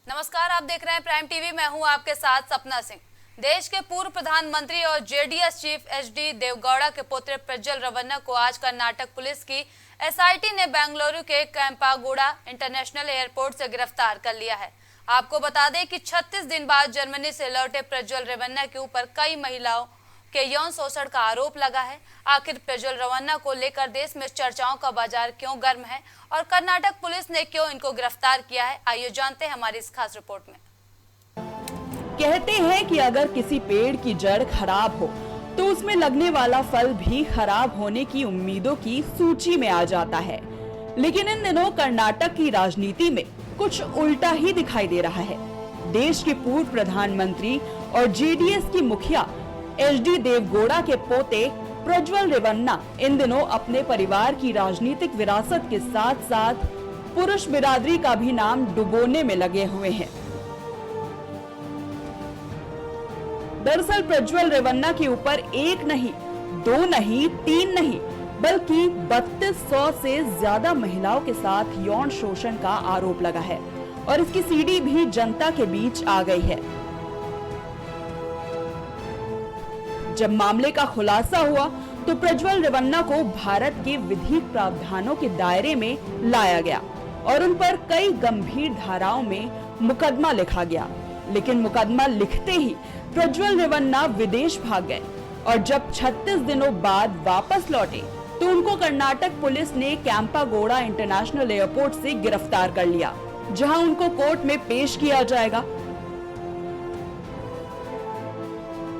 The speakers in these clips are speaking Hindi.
नमस्कार, आप देख रहे हैं प्राइम टीवी। मैं हूं आपके साथ सपना सिंह। देश के पूर्व प्रधानमंत्री और जेडीएस चीफ एचडी देवगौड़ा के पुत्र प्रज्वल रेवन्ना को आज कर्नाटक पुलिस की एसआईटी ने बेंगलुरु के कैंपागोड़ा इंटरनेशनल एयरपोर्ट से गिरफ्तार कर लिया है। आपको बता दें कि 36 दिन बाद जर्मनी से लौटे प्रज्वल रेवन्ना के ऊपर कई महिलाओं के यौन शोषण का आरोप लगा है। आखिर प्रज्वल रेवन्ना को लेकर देश में चर्चाओं का बाजार क्यों गर्म है और कर्नाटक पुलिस ने क्यों इनको गिरफ्तार किया है, आइए जानते हैं हमारी इस खास रिपोर्ट में। कहते हैं कि अगर किसी पेड़ की जड़ खराब हो तो उसमें लगने वाला फल भी खराब होने की उम्मीदों की सूची में आ जाता है। लेकिन इन दिनों कर्नाटक की राजनीति में कुछ उल्टा ही दिखाई दे रहा है। देश के पूर्व प्रधानमंत्री और जेडीएस की मुखिया एचडी देवगौड़ा के पोते प्रज्वल रेवन्ना इन दिनों अपने परिवार की राजनीतिक विरासत के साथ साथ पुरुष बिरादरी का भी नाम डुबोने में लगे हुए हैं। दरअसल प्रज्वल रेवन्ना के ऊपर एक नहीं, दो नहीं, तीन नहीं, बल्कि 3200 से ज्यादा महिलाओं के साथ यौन शोषण का आरोप लगा है और इसकी सीडी भी जनता के बीच आ गई है। जब मामले का खुलासा हुआ तो प्रज्वल रेवन्ना को भारत के विधिक प्रावधानों के दायरे में लाया गया और उन पर कई गंभीर धाराओं में मुकदमा लिखा गया। लेकिन मुकदमा लिखते ही प्रज्वल रेवन्ना विदेश भाग गए और जब 36 दिनों बाद वापस लौटे तो उनको कर्नाटक पुलिस ने कैंपागोड़ा इंटरनेशनल एयरपोर्ट से गिरफ्तार कर लिया, जहां उनको कोर्ट में पेश किया जाएगा।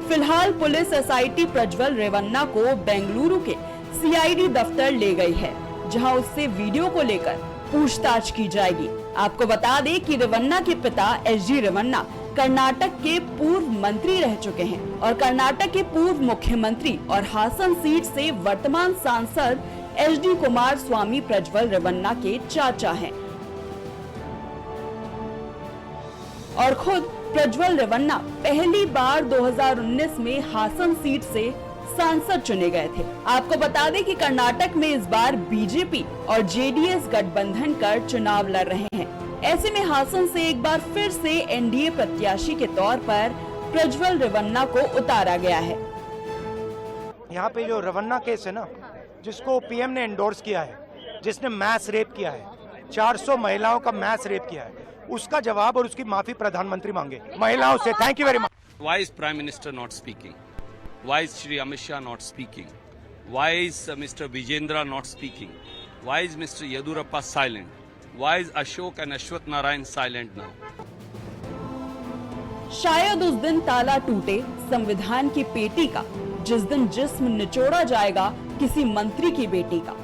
फिलहाल पुलिस एसआईटी प्रज्वल रेवन्ना को बेंगलुरु के सीआईडी दफ्तर ले गई है, जहां उससे वीडियो को लेकर पूछताछ की जाएगी। आपको बता दें कि रेवन्ना के पिता एचडी रेवन्ना कर्नाटक के पूर्व मंत्री रह चुके हैं और कर्नाटक के पूर्व मुख्यमंत्री और हासन सीट से वर्तमान सांसद एचडी कुमार स्वामी प्रज्वल रेवन्ना के चाचा हैं और खुद प्रज्वल रेवन्ना पहली बार 2019 में हासन सीट से सांसद चुने गए थे। आपको बता दें कि कर्नाटक में इस बार बीजेपी और जेडीएस गठबंधन कर चुनाव लड़ रहे हैं। ऐसे में हासन से एक बार फिर से एनडीए प्रत्याशी के तौर पर प्रज्वल रेवन्ना को उतारा गया है। यहाँ पे जो रेवन्ना केस है ना, जिसको पीएम ने एंडोर्स किया है, जिसने मैस रेप किया है, 400 महिलाओं का मैस रेप किया है, उसका जवाब और उसकी माफी प्रधानमंत्री मांगे महिलाओं से। Thank you very much. Why is Prime Minister not speaking? Why is Shri Amit Shah not speaking? Why is Mr. Vijendra not speaking? Why is Mr. Yadurappa silent? Why is Ashok and Ashwath Narayan silent now? शायद उस दिन ताला टूटे संविधान की पेटी का, जिस दिन जिस्म निचोड़ा जाएगा किसी मंत्री की बेटी का।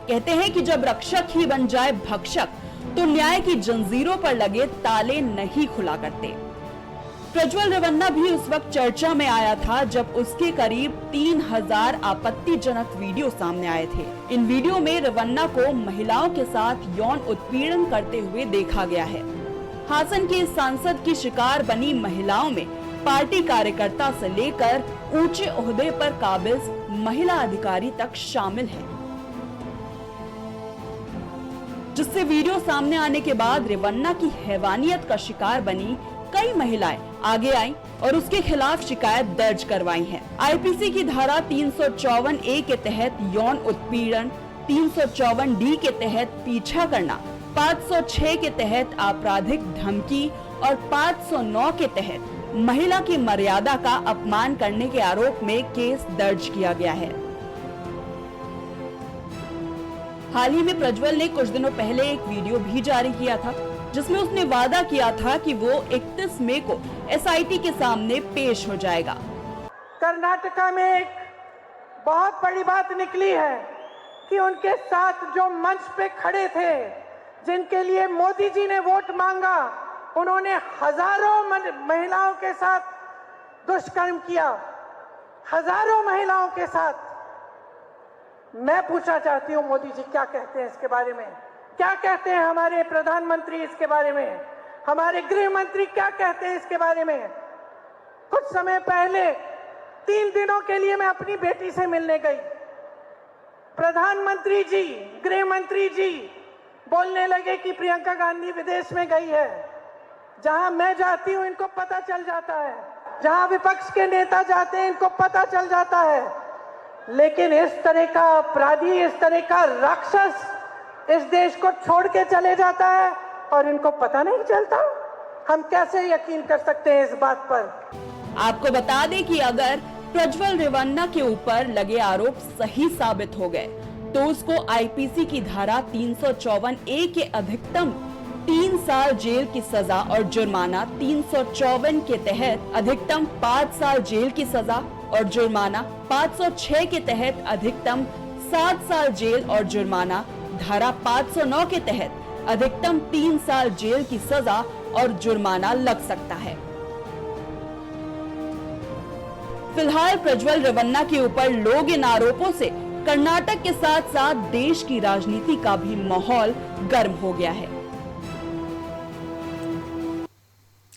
कहते हैं कि जब रक्षक ही बन जाए भक्षक तो न्याय की जंजीरों पर लगे ताले नहीं खुला करते। प्रज्वल रेवन्ना भी उस वक्त चर्चा में आया था जब उसके करीब 3000 आपत्तिजनक वीडियो सामने आए थे। इन वीडियो में रेवन्ना को महिलाओं के साथ यौन उत्पीड़न करते हुए देखा गया है। हासन के सांसद की शिकार बनी महिलाओं में पार्टी कार्यकर्ता से लेकर ऊंचे ओहदे पर काबिज महिला अधिकारी तक शामिल है, जिससे वीडियो सामने आने के बाद रेवन्ना की हैवानियत का शिकार बनी कई महिलाएं आगे आईं और उसके खिलाफ शिकायत दर्ज करवाई है। आईपीसी की धारा 354 ए के तहत यौन उत्पीड़न, 354 डी के तहत पीछा करना, 506 के तहत आपराधिक धमकी और 509 के तहत महिला की मर्यादा का अपमान करने के आरोप में केस दर्ज किया गया है। हाल ही में प्रज्वल ने कुछ दिनों पहले एक वीडियो भी जारी किया था, जिसमें उसने वादा किया था कि वो 31 मई को एसआईटी के सामने पेश हो जाएगा। कर्नाटका में एक बहुत बड़ी बात निकली है कि उनके साथ जो मंच पे खड़े थे, जिनके लिए मोदी जी ने वोट मांगा, उन्होंने हजारों महिलाओं के साथ दुष्कर्म किया, हजारों महिलाओं के साथ। मैं पूछना चाहती हूँ, मोदी जी क्या कहते हैं इसके बारे में? क्या कहते हैं हमारे प्रधानमंत्री इसके बारे में? हमारे गृह मंत्री क्या कहते हैं इसके बारे में? कुछ समय पहले 3 दिनों के लिए मैं अपनी बेटी से मिलने गई। प्रधानमंत्री जी, गृह मंत्री जी बोलने लगे कि प्रियंका गांधी विदेश में गई है। जहां मैं जाती हूं इनको पता चल जाता है, जहां विपक्ष के नेता जाते हैं इनको पता चल जाता है। लेकिन इस तरह का अपराधी, इस तरह का राक्षस इस देश को छोड़ के चले जाता है और इनको पता नहीं चलता। हम कैसे यकीन कर सकते हैं इस बात पर? आपको बता दें कि अगर प्रज्वल रेवन्ना के ऊपर लगे आरोप सही साबित हो गए तो उसको आईपीसी की धारा 354A के अधिकतम 3 साल जेल की सजा और जुर्माना, 354 के तहत अधिकतम 5 साल जेल की सजा और जुर्माना, 506 के तहत अधिकतम 7 साल जेल और जुर्माना, धारा 509 के तहत अधिकतम 3 साल जेल की सजा और जुर्माना लग सकता है। फिलहाल प्रज्वल रेवन्ना के ऊपर लोग इन आरोपों से कर्नाटक के साथ साथ देश की राजनीति का भी माहौल गर्म हो गया है।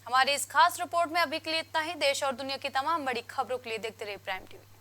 हमारी इस खास रिपोर्ट में अभी के लिए इतना ही। देश और दुनिया की तमाम बड़ी खबरों के लिए देखते रहिए प्राइम टीवी।